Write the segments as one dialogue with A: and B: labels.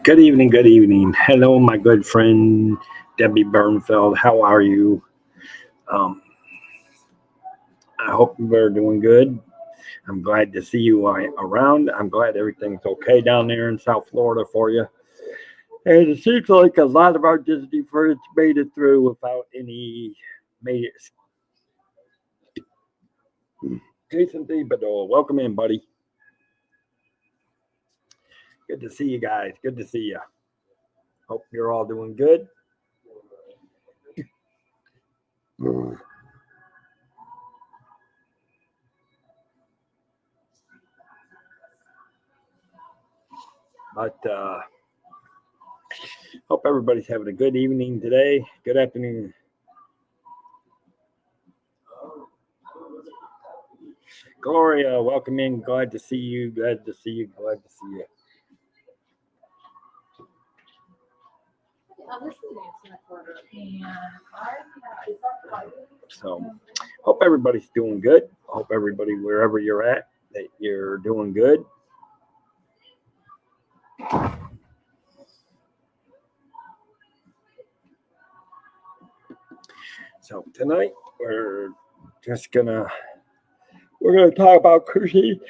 A: Good evening, good evening. Hello, my good friend Debbie Bernfeld. How are you? Um, I hope you're doing good. I'm glad to see you around. I'm glad everything's okay down there in South Florida for you. And it seems like a lot of our Disney friends made it through without any major. Jason Thibodeau, welcome in, buddy. Good to see you guys. Good to see you. Hope you're all doing good. But hope everybody's having a good evening today. Good afternoon. Gloria, welcome in. Glad to see you. Glad to see you. Glad to see you. So, hope everybody's doing good. Hope everybody, wherever you're at, that you're doing good. So tonight we're just gonna talk about cruising.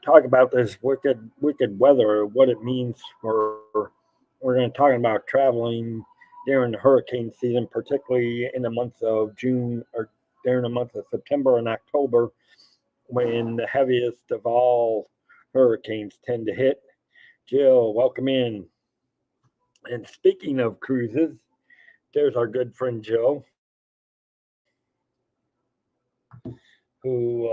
A: Talk about this wicked weather, what it means for. We're going to talk about traveling during the hurricane season, particularly in the months of June or during the months of September and October, when the heaviest of all hurricanes tend to hit. Jill, welcome in. And speaking of cruises, there's our good friend Jill, who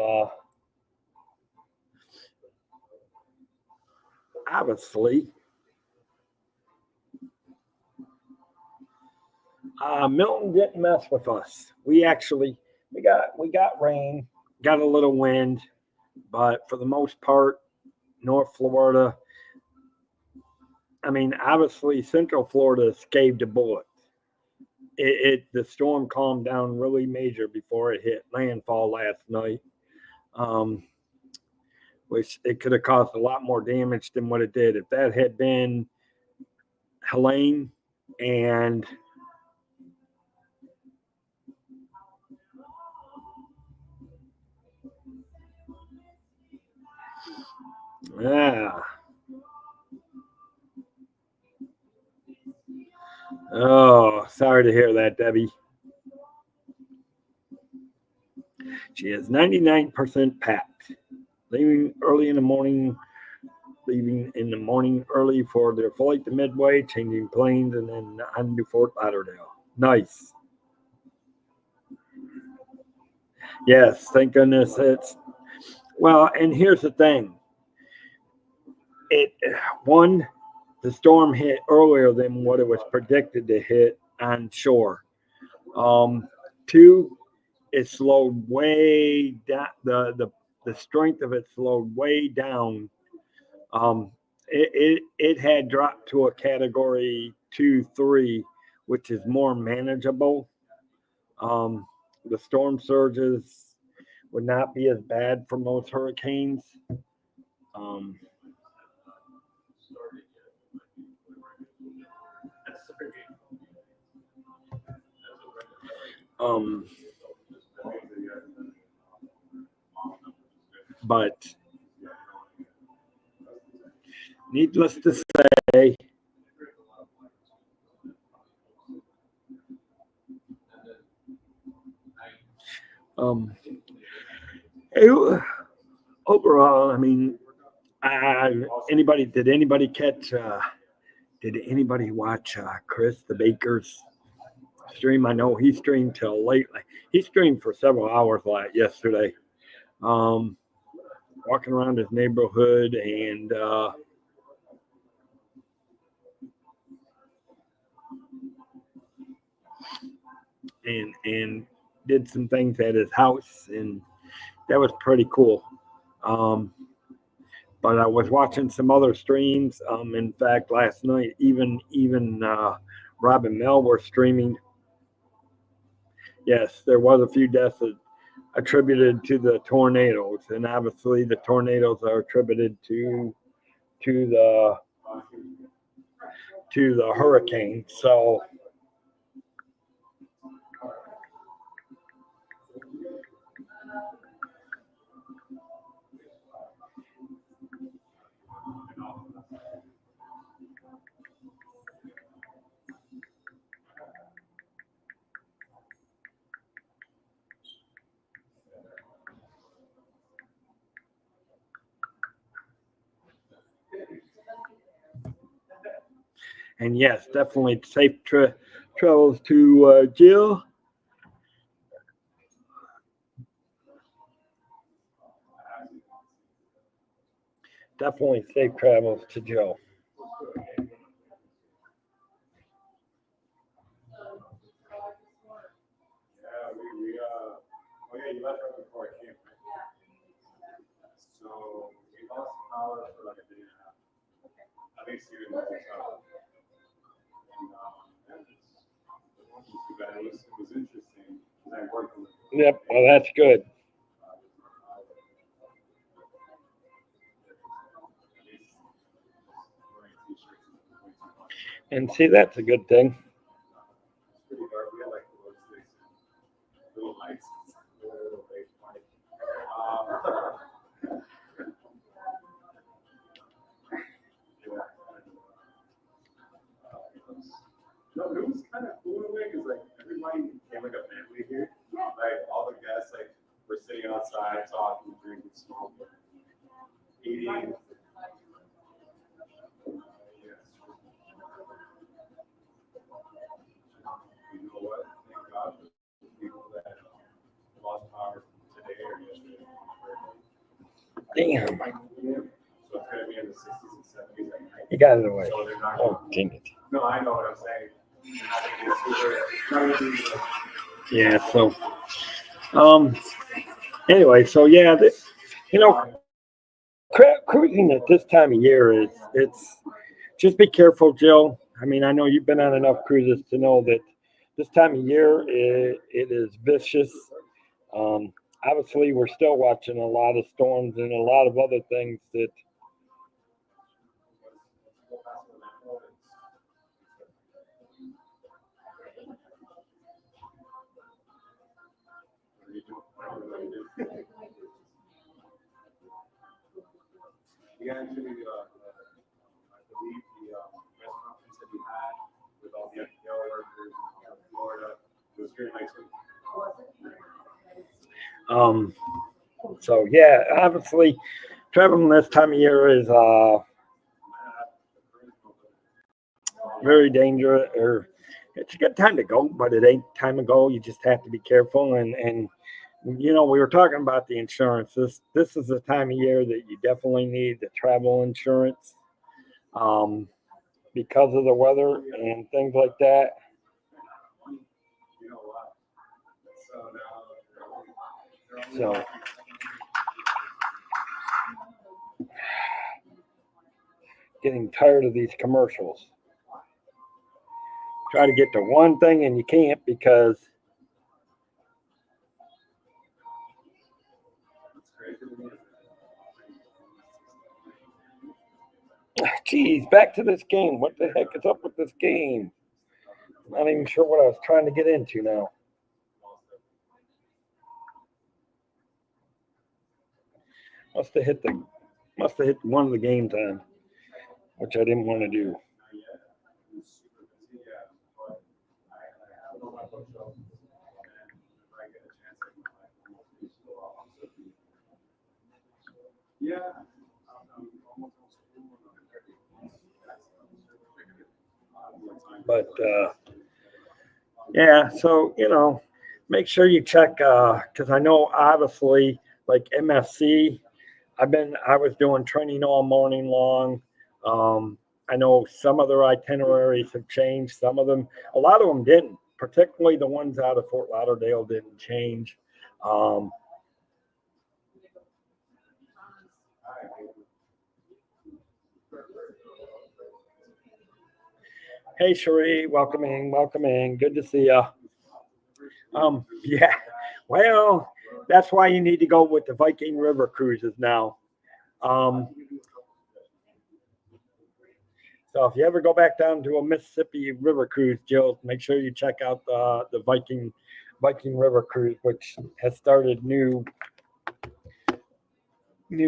A: obviously Milton didn't mess with us. We got rain, got a little wind, but for the most part, North Florida. I mean, obviously, Central Florida escaped a bullet. The storm calmed down really major before it hit landfall last night, um, which it could have caused a lot more damage than what it did. If that had been Helene and yeah. Oh, sorry to hear that, Debbie. She is 99% packed. Leaving early in the morning, leaving in the morning early for their flight to Midway, changing planes, and then on to Fort Lauderdale. Nice. Yes, thank goodness it's well. And here's the thing: it one, the storm hit earlier than what it was predicted to hit on shore. Two, it slowed way down. The strength of it slowed way down. Um, it had dropped to a category 2, 3, which is more manageable. Um, the storm surges would not be as bad for most hurricanes. Um, um, but needless to say, um, it, overall, I mean, uh, did anybody catch? Did anybody watch Chris the Baker's stream? I know he streamed till late. He streamed for several hours yesterday, um, walking around his neighborhood and did some things at his house, and that was pretty cool. Um, but I was watching some other streams. In fact, last night, even Rob and Mel were streaming. Yes, there was a few deaths attributed to the tornadoes, and obviously the tornadoes are attributed to the hurricane. So and yes, definitely safe travels to Jill. Definitely safe travels to Jill. Yep, well, that's good. And see, that's a good thing.
B: No, it was kind of cool in a way because like everybody came like a family here. Like all the guests like were sitting outside talking, drinking, smoking, eating. You know what? Thank God for the people that lost power today or yesterday.
A: Damn.
B: So it's gonna be in the 60s and 70s at night.
A: You got it away.
B: So they're not.
A: Oh, dang it.
B: No, I know what I'm saying.
A: Yeah, so anyway, so yeah, you know, cruising at this time of year is it's just be careful, Jill. I mean, I know you've been on enough cruises to know that this time of year it is vicious. Obviously, we're still watching a lot of storms and a lot of other things that.
B: We actually, I believe the press conference that we had with all the FPL workers in Florida, it was very nice.
A: So yeah, obviously, traveling this time of year is very dangerous. Or it's a good time to go, but it ain't time to go. You just have to be careful. And you know, we were talking about the insurance. This is the time of year that you definitely need the travel insurance, because of the weather and things like that. So getting tired of these commercials. Try to get to one thing and you can't because geez, back to this game. What the heck is up with this game? I'm not even sure what I was trying to get into now. Must have hit one of the games on, which I didn't want to do.
B: Yeah.
A: But yeah, so you know, make sure you check because I know obviously like MSC, I was doing training all morning long. I know some of their itineraries have changed. Some of them, a lot of them didn't. Particularly the ones out of Fort Lauderdale didn't change. Hey, Cherie, welcome in, welcome in. Good to see you. Yeah, well, that's why you need to go with the Viking River cruises now. So if you ever go back down to a Mississippi River cruise, Jill, make sure you check out the Viking River cruise, which has started new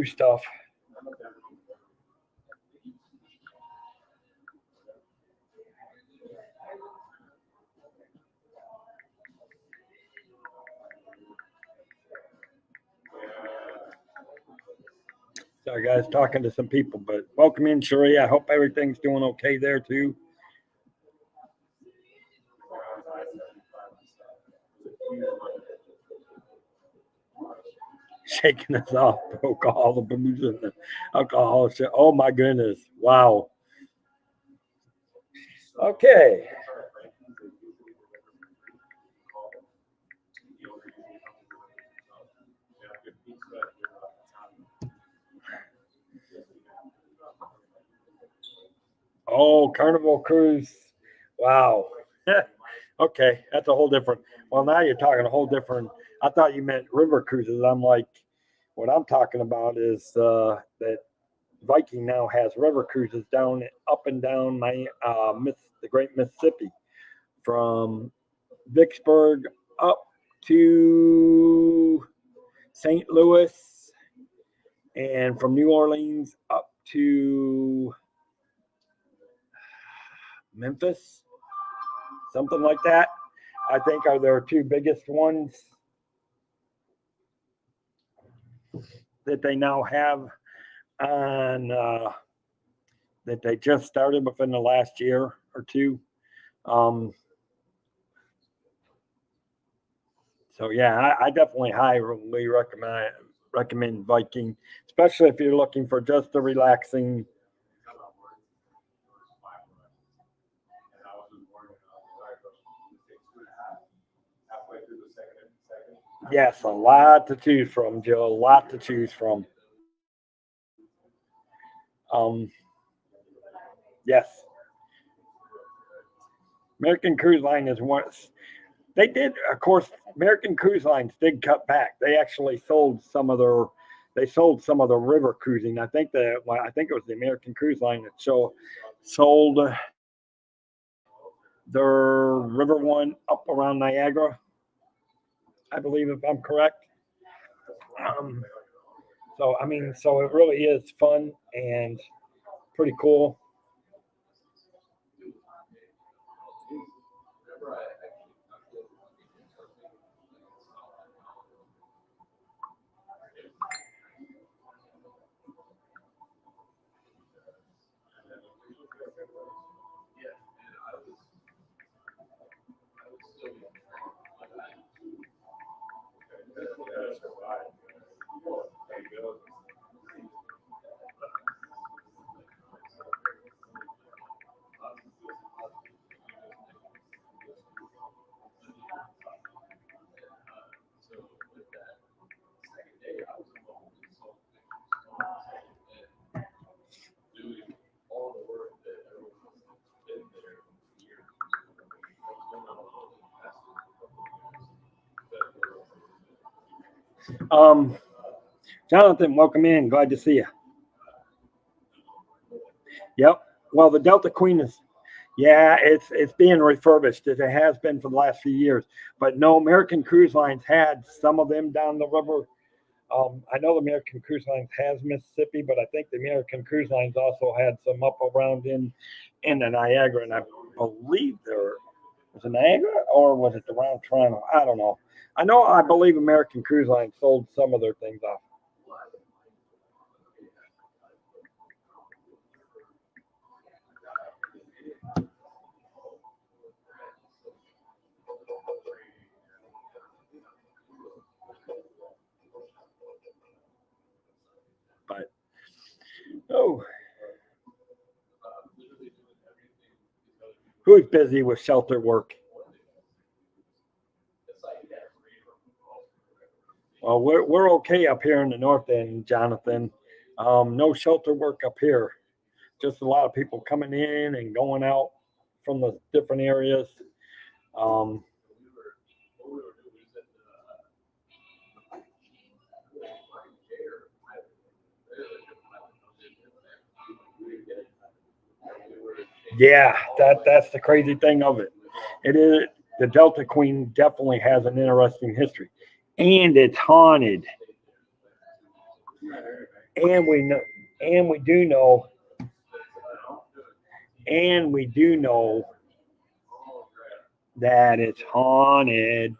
A: stuff. Sorry, guys, talking to some people, but welcome in, Sheree. I hope everything's doing okay there too. Shaking us off, broke all the booze and the alcohol. Oh my goodness! Wow. Okay. Oh, Carnival Cruise. Wow. Okay, that's a whole different. Well, now you're talking a whole different. I thought you meant river cruises. I'm like, what I'm talking about is that Viking now has river cruises down, up and down the Great Mississippi, from Vicksburg up to St. Louis, and from New Orleans up to Memphis, something like that. I think are their two biggest ones that they now have on that they just started within the last year or two. So yeah, I definitely highly recommend Viking, especially if you're looking for just a relaxing. Yes, a lot to choose from, Joe. A lot to choose from. Um, yes, American Cruise Line is one. They did, of course. American Cruise Lines did cut back. They actually sold some of their. They sold some of the river cruising. I think I think it was the American Cruise Line that sold their river one up around Niagara, I believe, if I'm correct. Um, so I mean, so it really is fun and pretty cool. Um, Jonathan, welcome in. Glad to see you. Yep. Well, the Delta Queen is, yeah, it's being refurbished as it has been for the last few years. But no, American Cruise Lines had some of them down the river. I know the American Cruise Lines has Mississippi, but I think the American Cruise Lines also had some up around in the Niagara, and I believe there was it Niagara or was it around Toronto? I don't know. I believe American Cruise Lines sold some of their things off. But oh, who's busy with shelter work? Well, we're okay up here in the north end, Jonathan. No shelter work up here. Just a lot of people coming in and going out from the different areas. Um, Yeah, that's the crazy thing of it. It is the Delta Queen definitely has an interesting history, and it's haunted. And we know, and we do know, and we do know that it's haunted.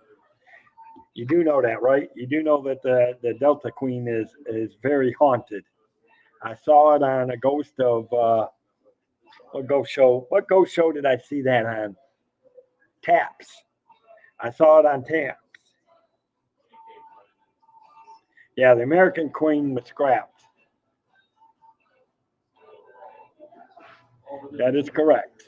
A: You do know that, right? You do know that the Delta Queen is very haunted. I saw it on a ghost of a ghost show. What ghost show did I see that on? Taps. I saw it on Taps. Yeah, the American Queen was scrapped. That is correct.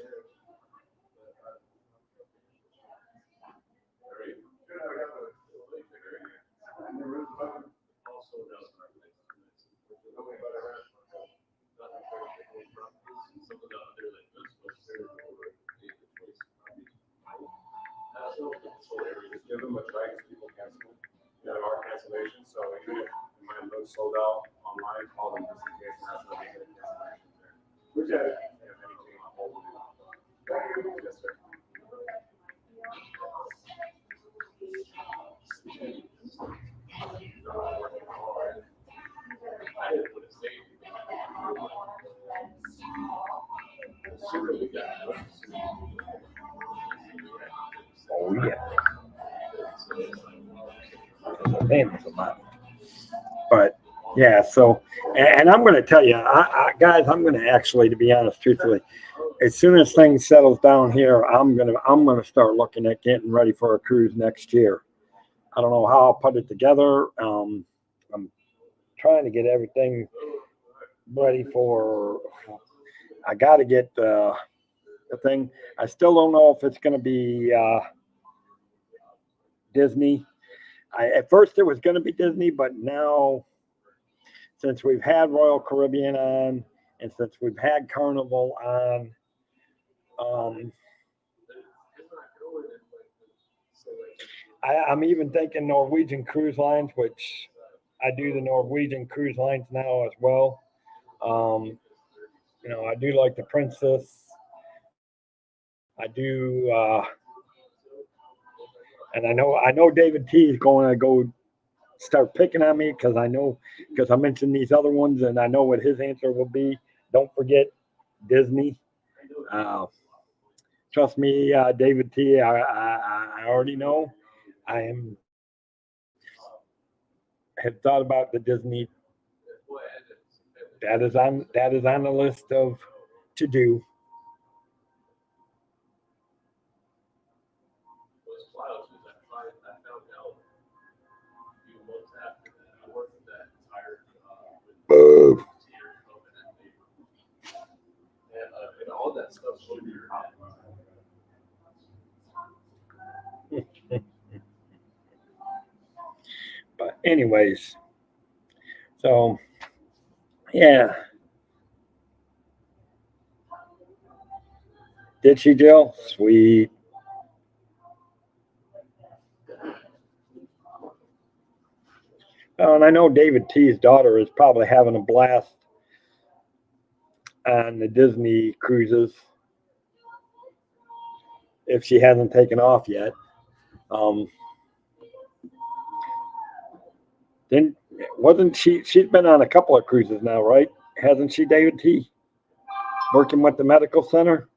B: Give them a try because people cancel. There are cancellations, so even if mine looks sold out online, call them just in case and ask them to get a cancellation there. Which if anything on hold. Yes, sir.
A: Oh yeah, man, it's a lot. But yeah, so and I'm going to tell you, guys, I'm going to actually, to be honest, truthfully, as soon as things settles down here, I'm gonna start looking at getting ready for a cruise next year. I don't know how I'll put it together. I'm trying to get everything ready for. I got to get the thing. I still don't know if it's going to be Disney. At first it was going to be Disney, but now since we've had Royal Caribbean on and since we've had Carnival on, um, I'm even thinking Norwegian Cruise Lines, which I do the Norwegian Cruise Lines now as well. Um, I do like the Princess. I do, and I know David T is going to go start picking on me because I mentioned these other ones and I know what his answer will be. Don't forget Disney. Uh, Trust me, David T. I already know. I am have thought about the Disney. That is on the list of to do. But anyways, so yeah, did she, Jill? Sweet. And I know David T's daughter is probably having a blast on the Disney cruises if she hasn't taken off yet. Um, then wasn't she? She's been on a couple of cruises now, right? Hasn't she, David T? Working with the medical center.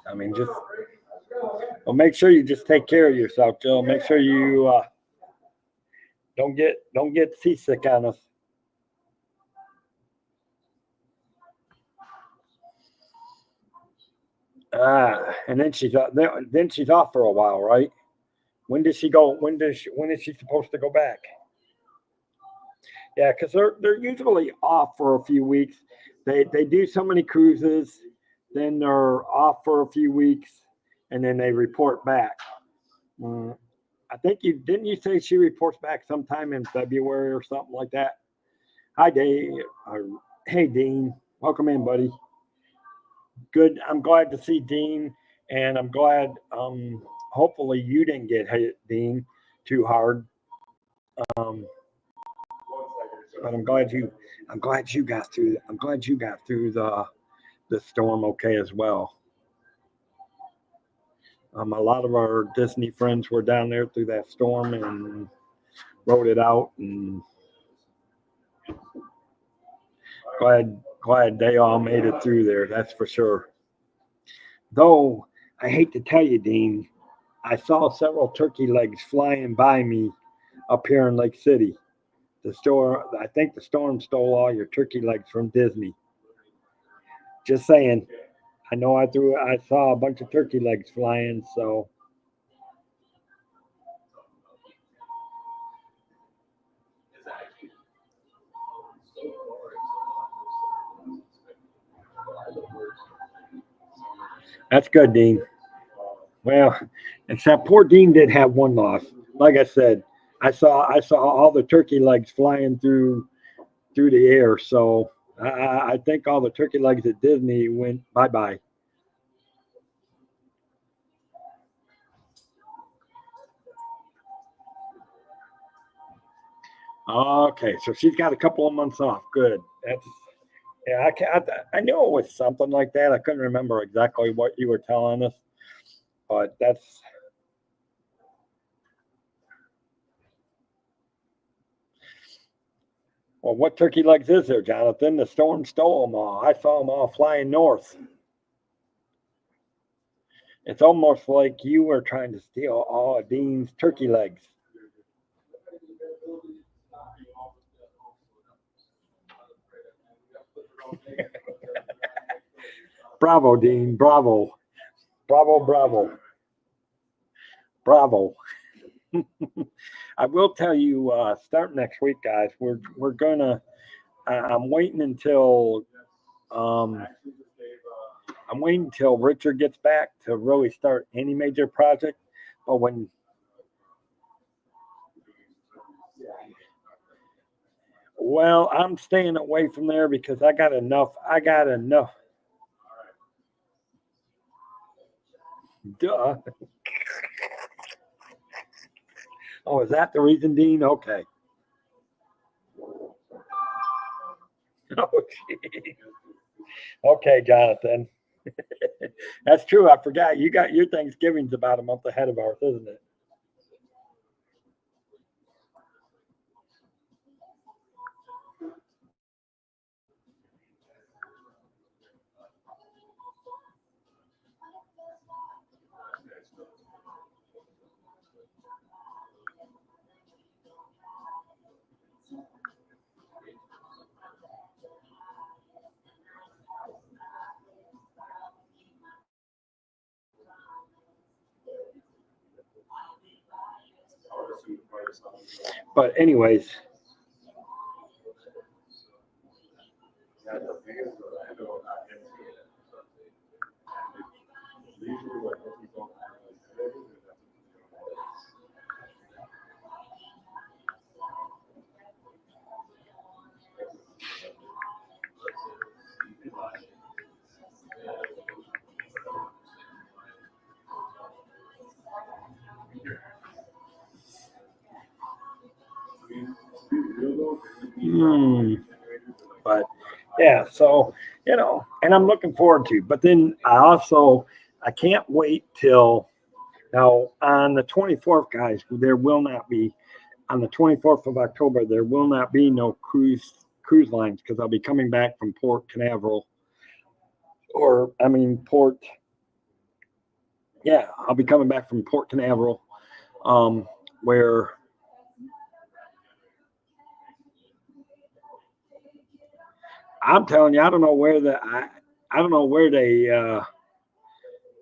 A: I mean, just well, make sure you just take care of yourself, Jill. Make sure you don't get seasick on us. And then she's off for a while, right? When does she go? When is she supposed to go back? Yeah, because they're usually off for a few weeks. They do so many cruises, then they're off for a few weeks, and then they report back. Mm, I think you didn't you say she reports back sometime in February or something like that. Hi, Dave. Hey, Dean. Welcome in, buddy. Good. I'm glad to see Dean, and I'm glad hopefully you didn't get hit, Dean, too hard. Um, but I'm glad you got through. I'm glad you got through the storm okay as well. A lot of our Disney friends were down there through that storm and rode it out, and glad they all made it through there. That's for sure. Though I hate to tell you, Dean, I saw several turkey legs flying by me up here in Lake City. I think the storm stole all your turkey legs from Disney. Just saying. I know I saw a bunch of turkey legs flying, so that's good, Dean. Well, except poor Dean did have one loss. Like I said, I saw all the turkey legs flying through the air. So I think all the turkey legs at Disney went bye bye. Okay, so she's got a couple of months off. Good. That's yeah. I knew it was something like that. I couldn't remember exactly what you were telling us, but that's well. What turkey legs is there, Jonathan? The storm stole them all. I saw them all flying north. It's almost like you were trying to steal all of Dean's turkey legs. Bravo, Dean. Bravo. Bravo, bravo. Bravo. I will tell you, start next week, guys. We're gonna. I'm waiting until um, I'm waiting until Richard gets back to really start any major project. But when well, I'm staying away from there because I got enough. I got enough. Duh. Oh, is that the reason, Dean? Okay. Oh, gee. Okay, Jonathan. That's true. I forgot. You got your Thanksgiving's about a month ahead of ours, isn't it? But anyways, hmm, but yeah, so and I'm looking forward to. But then I can't wait till now on the 24th, guys. There will not be on the 24th of October. There will not be no cruise lines because I'll be coming back from Port Canaveral, or I mean Port. Yeah, I'll be coming back from Port Canaveral, um, where I'm telling you, I don't know where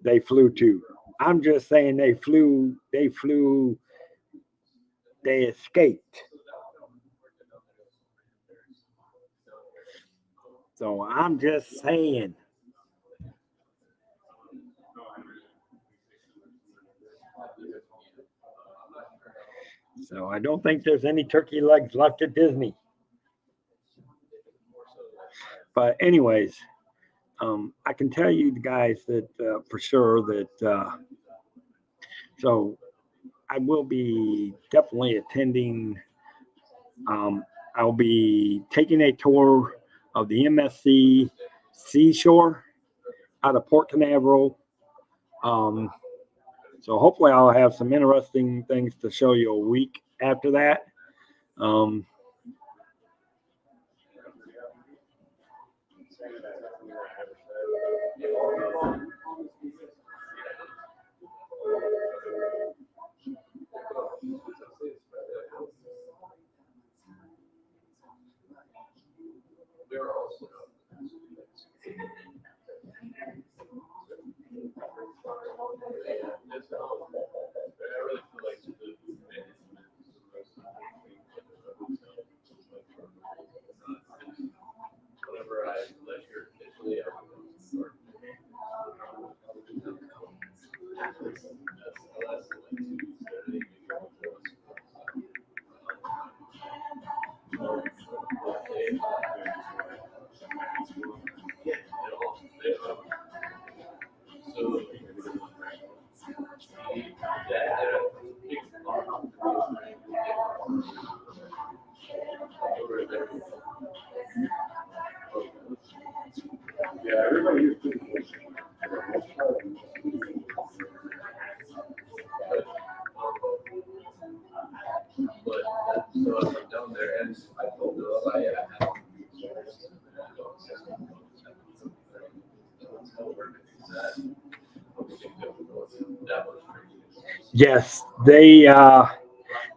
A: they flew to. I'm just saying they escaped. So I'm just saying. So I don't think there's any turkey legs left at Disney. But anyways, I can tell you guys that for sure that So I will be definitely attending. I'll be taking a tour of the MSC Seashore out of Port Canaveral. So hopefully I'll have some interesting things to show you a week after that. Um,
B: Yeah, everybody used to. Down there, and I told them I had.
A: yes,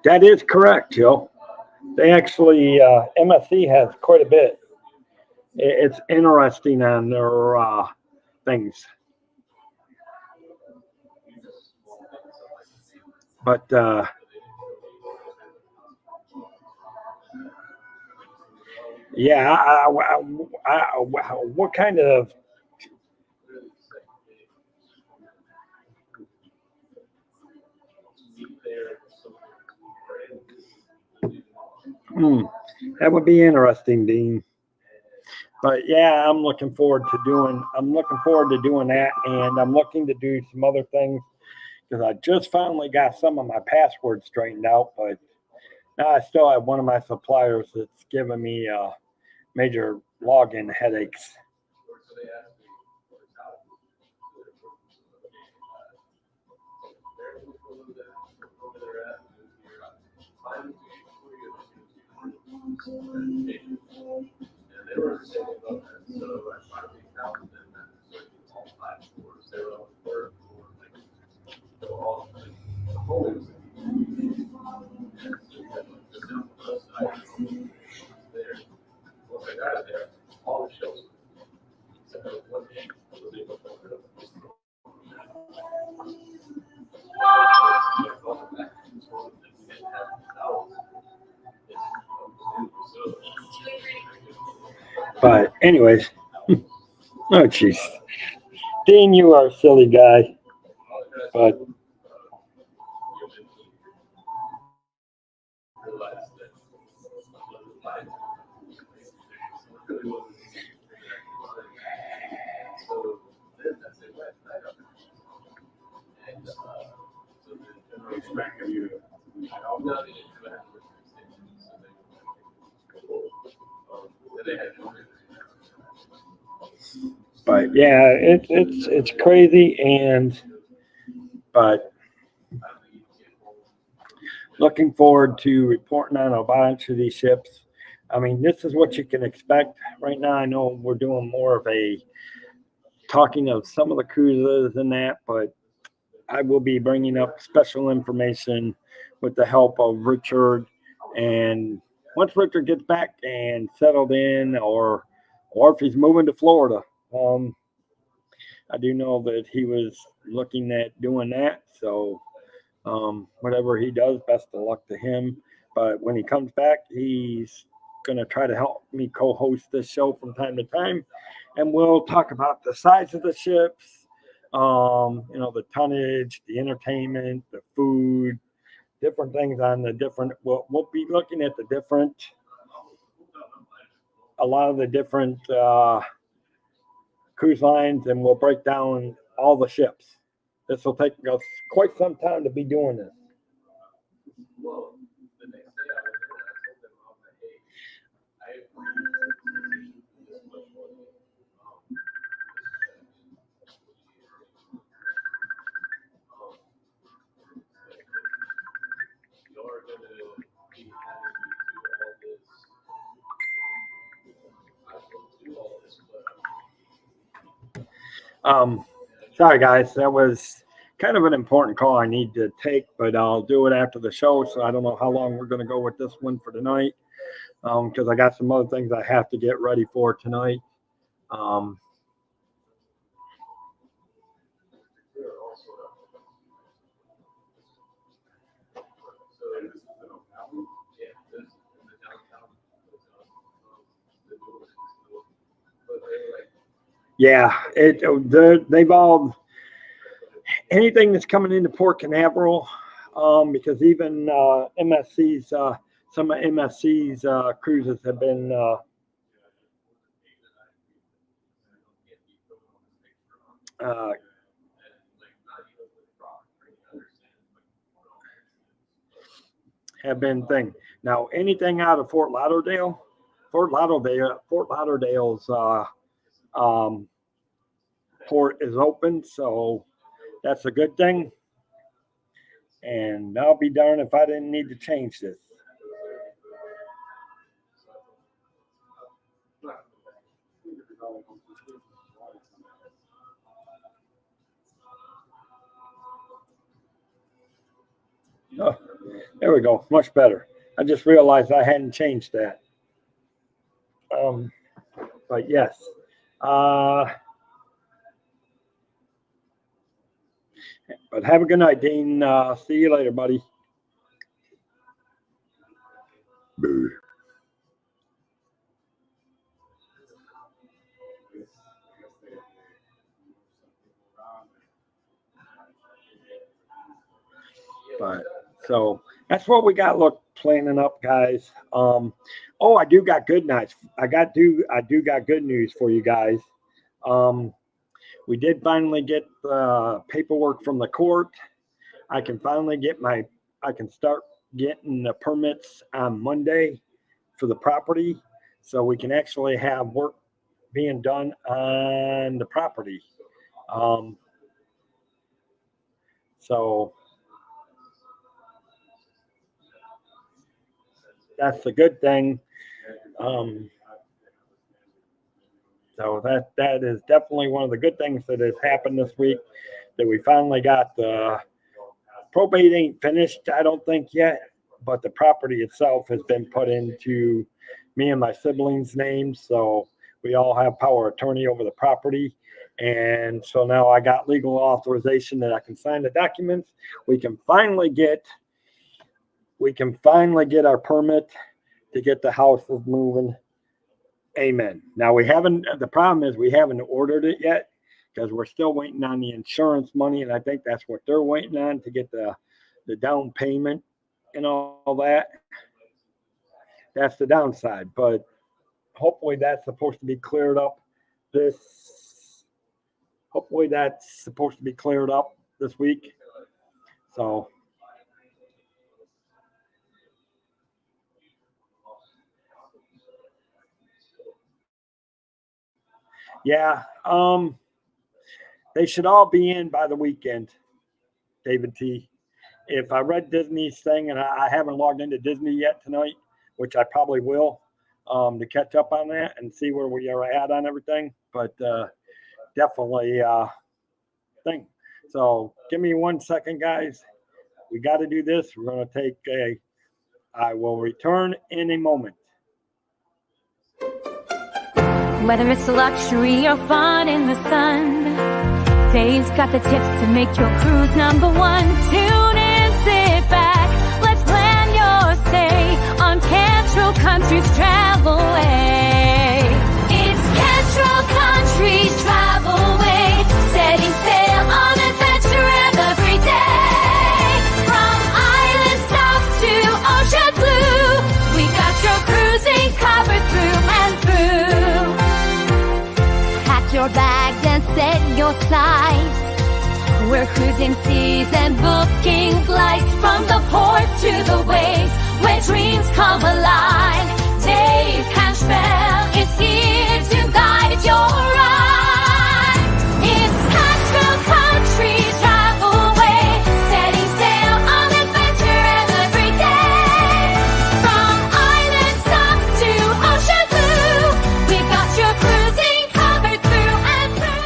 A: that is correct, Joe. They actually, MSC has quite a bit. It's interesting on their things. But yeah, what kind of hmm, that would be interesting, Dean. But yeah, I'm looking forward to doing that, and I'm looking to do some other things because I just finally got some of my passwords straightened out, but now I still have one of my suppliers that's giving me major login headaches. But anyways, oh jeez, Dean, you are a silly guy. But yeah, it's crazy, and but looking forward to reporting on a bunch of these ships. I mean, this is what you can expect right now. I know we're doing more of a talking of some of the cruises and that, but I will be bringing up special information with the help of Richard. And once Richard gets back and settled in, or if he's moving to Florida, I do know that he was looking at doing that. So whatever he does, best of luck to him. But when he comes back, he's going to try to help me co-host this show from time to time, and we'll talk about the size of the ships, the tonnage, the entertainment, the food, different things on the different. We'll be looking at a lot of the different cruise lines, and we'll break down all the ships. This will take us quite some time to be doing this.
B: Well, the next day I was there, I told them, I was like, hey, I this much money. You're gonna be having me do all this.
A: Sorry guys, that was kind of an important call I need to take, but I'll do it after the show. So I don't know how long we're going to go with this one for tonight, because I got some other things I have to get ready for tonight. Yeah, they've all, anything that's coming into Port Canaveral, because even MSC's, some of MSC's cruises have been thing. Now anything out of Fort Lauderdale's port is open, so that's a good thing. And I'll be darned if I didn't need to change this. Oh, there we go. Much better. I just realized I hadn't changed that. But yes. But have a good night, Dean. See you later, buddy. But so that's what we got planning up, guys. Oh, I do got good nights. I do got good news for you guys. We did finally get the paperwork from the court. I can finally get I can start getting the permits on Monday for the property, so we can actually have work being done on the property. So that's a good thing. So that is definitely one of the good things that has happened this week, that we finally got the probate ain't finished, I don't think yet, but the property itself has been put into me and my siblings' names. So we all have power of attorney over the property. And so now I got legal authorization that I can sign the documents. We can finally get our permit to get the houses moving. Amen. Now the problem is we haven't ordered it yet, because we're still waiting on the insurance money. And I think that's what they're waiting on, to get the down payment and all that. That's the downside, but hopefully that's supposed to be cleared up this week. So yeah, they should all be in by the weekend, David T. If I read Disney's thing, and I haven't logged into Disney yet tonight, which I probably will, to catch up on that and see where we are at on everything. But definitely thing. So give me 1 second, guys. We got to do this. We're going to take I will return in a moment.
C: Whether it's luxury or fun in the sun, Dave's got the tips to make your cruise number one. Tune in, sit back, let's plan your stay on Cantrell Country's travelway. It's Cantrell Country's travelway, setting sail on adventure every day. From island stops to ocean blue, we got your cruising covered through and through. Pack your bags and set your sights. We're cruising seas and booking flights from the ports to the waves where dreams come alive. Dave Cantrell is here to guide your ride. It's Cantrell Country Travelway, setting sail on adventure every day. From island stops to ocean blue, we got your cruising covered through and through.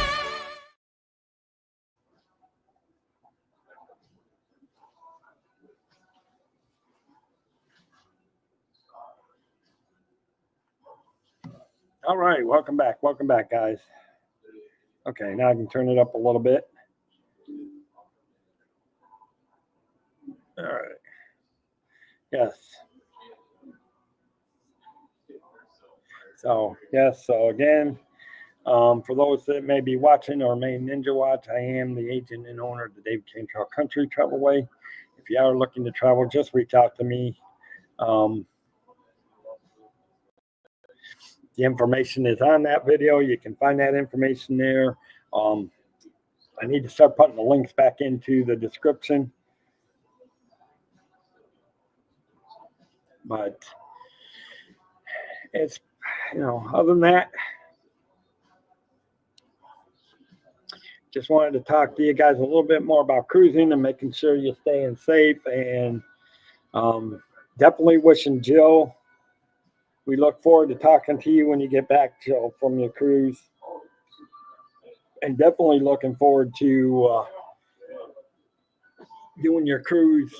A: All right, welcome back, guys. Okay, now I can turn it up a little bit. All right. Yes. So again, for those that may be watching or may ninja watch, I am the agent and owner of the Dave Cantrell Country Travelway. If you are looking to travel, just reach out to me. The information is on that video. You can find that information there. I need to start putting the links back into the description. But it's, other than that, just wanted to talk to you guys a little bit more about cruising and making sure you're staying safe. And definitely wishing Jill, we look forward to talking to you when you get back, Jill, from your cruise. And definitely looking forward to doing your cruise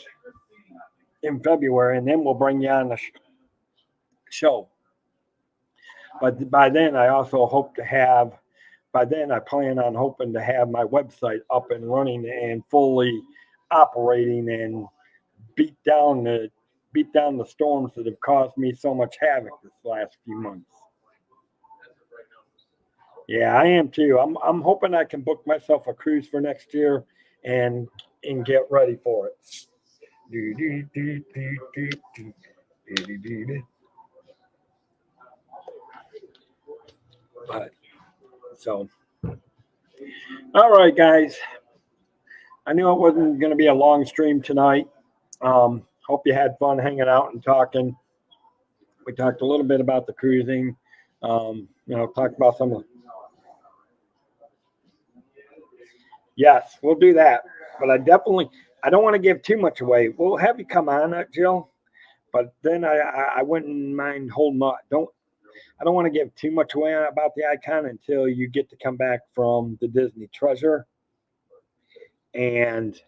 A: in February, and then we'll bring you on the show. But by then, I plan on hoping to have my website up and running and fully operating and beat down the storms that have caused me so much havoc this last few months. Yeah, I am too. I'm hoping I can book myself a cruise for next year and get ready for it. But so, all right, guys. I knew it wasn't going to be a long stream tonight. Hope you had fun hanging out and talking. We talked a little bit about the cruising. Talked about some of. Yes, we'll do that. But I don't want to give too much away. We'll have you come on, Jill. But then I wouldn't mind holding up. I don't want to give too much away about the icon until you get to come back from the Disney Treasure. And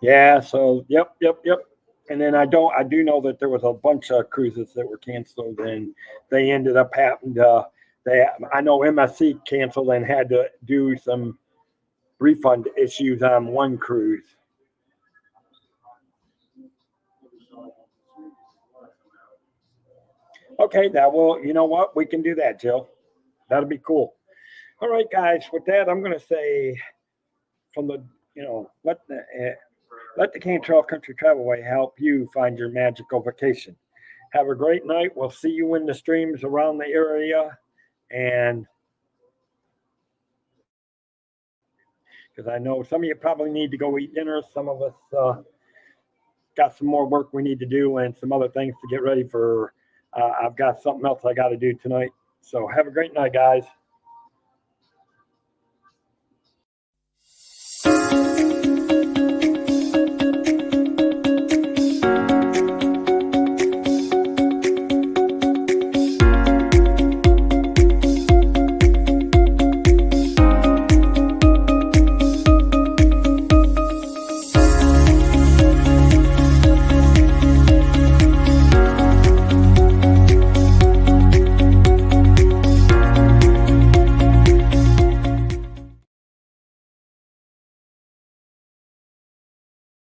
A: yeah, so yep. And then I do know that there was a bunch of cruises that were canceled, and they ended up having to. I know MSC canceled and had to do some refund issues on one cruise. Okay, you know what? We can do that, Jill. That'll be cool. All right, guys. With that, I'm going to say, let the Cantrell Country Travelway help you find your magical vacation. Have a great night. We'll see you in the streams around the area. And because I know some of you probably need to go eat dinner. Some of us got some more work we need to do and some other things to get ready for. I've got something else I got to do tonight. So have a great night, guys.